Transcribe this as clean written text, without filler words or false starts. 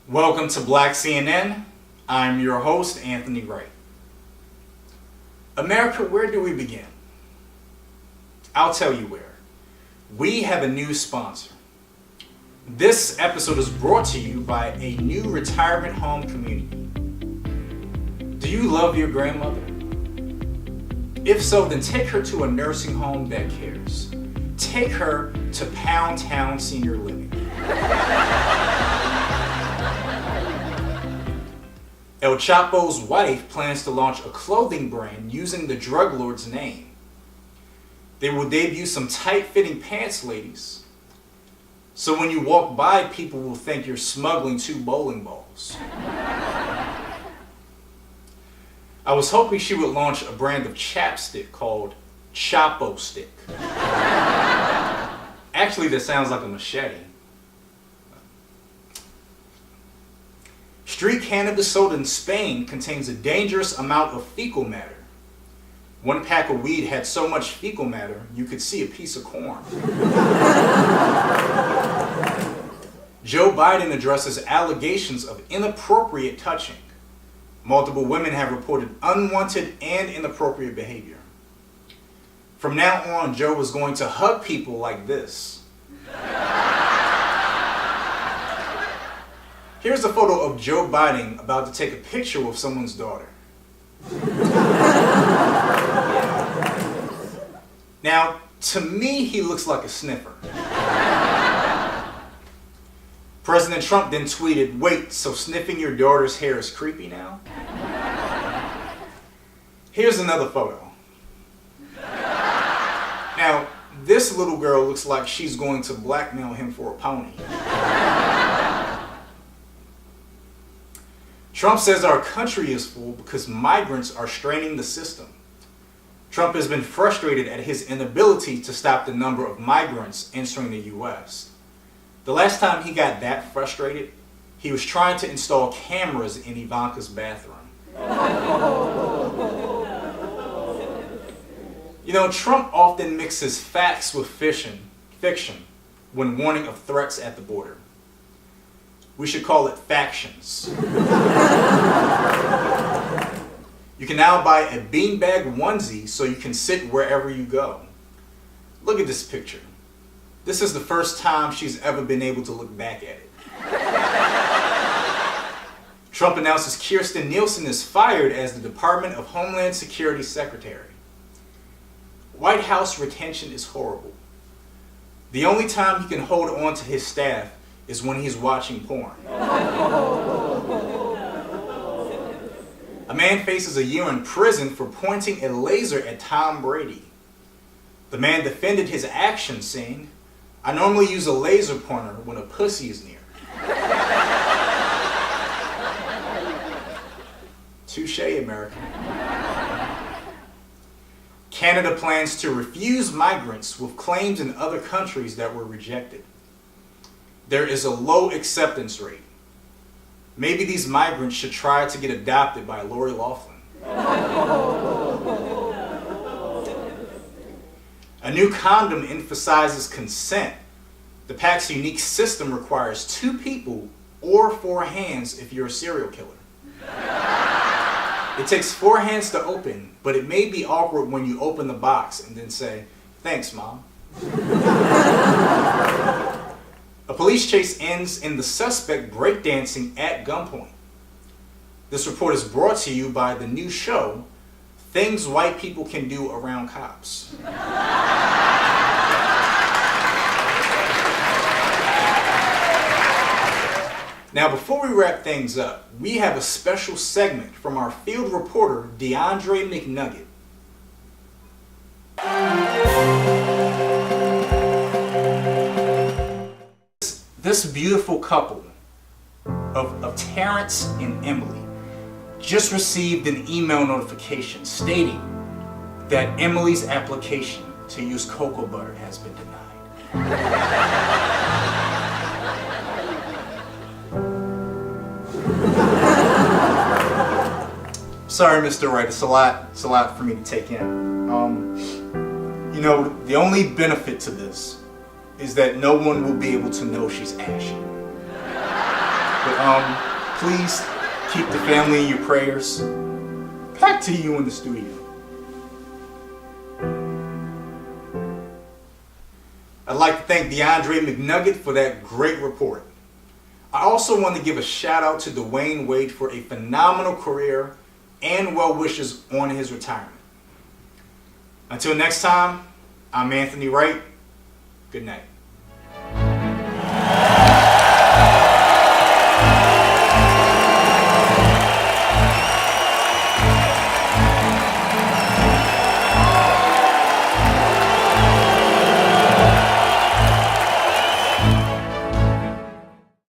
Welcome to Black CNN. I'm your host, Anthony Wright. America, where do we begin? I'll tell you where. We have a new sponsor. This episode is brought to you by a new retirement home community. Do you love your grandmother? If so, then take her to a nursing home that cares. Take her to Pound Town Senior Living. El Chapo's wife plans to launch a clothing brand using the drug lord's name. They will debut some tight-fitting pants, ladies. So when you walk by, people will think you're smuggling 2 bowling balls. I was hoping she would launch a brand of chapstick called Chapo Stick. Actually, that sounds like a machete. Street cannabis sold in Spain contains a dangerous amount of fecal matter. One pack of weed had so much fecal matter, you could see a piece of corn. Joe Biden addresses allegations of inappropriate touching. Multiple women have reported unwanted and inappropriate behavior. From now on, Joe is going to hug people like this. Here's a photo of Joe Biden about to take a picture with someone's daughter. Now, to me, he looks like a sniffer. President Trump then tweeted, "Wait, so sniffing your daughter's hair is creepy now?" Here's another photo. Now, this little girl looks like she's going to blackmail him for a pony. Trump says our country is full because migrants are straining the system. Trump has been frustrated at his inability to stop the number of migrants entering the U.S. The last time he got that frustrated, he was trying to install cameras in Ivanka's bathroom. You know, Trump often mixes facts with fiction when warning of threats at the border. We should call it factions. You can now buy a beanbag onesie so you can sit wherever you go. Look at this picture. This is the first time she's ever been able to look back at it. Trump announces Kirstjen Nielsen is fired as the Department of Homeland Security Secretary. White House retention is horrible. The only time he can hold on to his staff is when he's watching porn. A man faces a year in prison for pointing a laser at Tom Brady. The man defended his actions, saying, "I normally use a laser pointer when a pussy is near." Touché, America. Canada plans to refuse migrants with claims in other countries that were rejected. There is a low acceptance rate. Maybe these migrants should try to get adopted by Lori Loughlin. A new condom emphasizes consent. The pack's unique system requires 2 people or 4 hands if you're a serial killer. It takes 4 hands to open, but it may be awkward when you open the box and then say, "Thanks, Mom." A police chase ends in the suspect breakdancing at gunpoint. This report is brought to you by the new show, Things White People Can Do Around Cops. Now, before we wrap things up, we have a special segment from our field reporter, DeAndre McNugget. This beautiful couple of Terrence and Emily just received an email notification stating that Emily's application to use cocoa butter has been denied. Sorry, Mr. Wright, it's a lot for me to take in. You know, the only benefit to this is that no one will be able to know she's ashy. But please keep the family in your prayers. Back to you in the studio. I'd like to thank DeAndre McNugget for that great report. I also want to give a shout out to Dwayne Wade for a phenomenal career and well wishes on his retirement. Until next time, I'm Anthony Wright. Good night.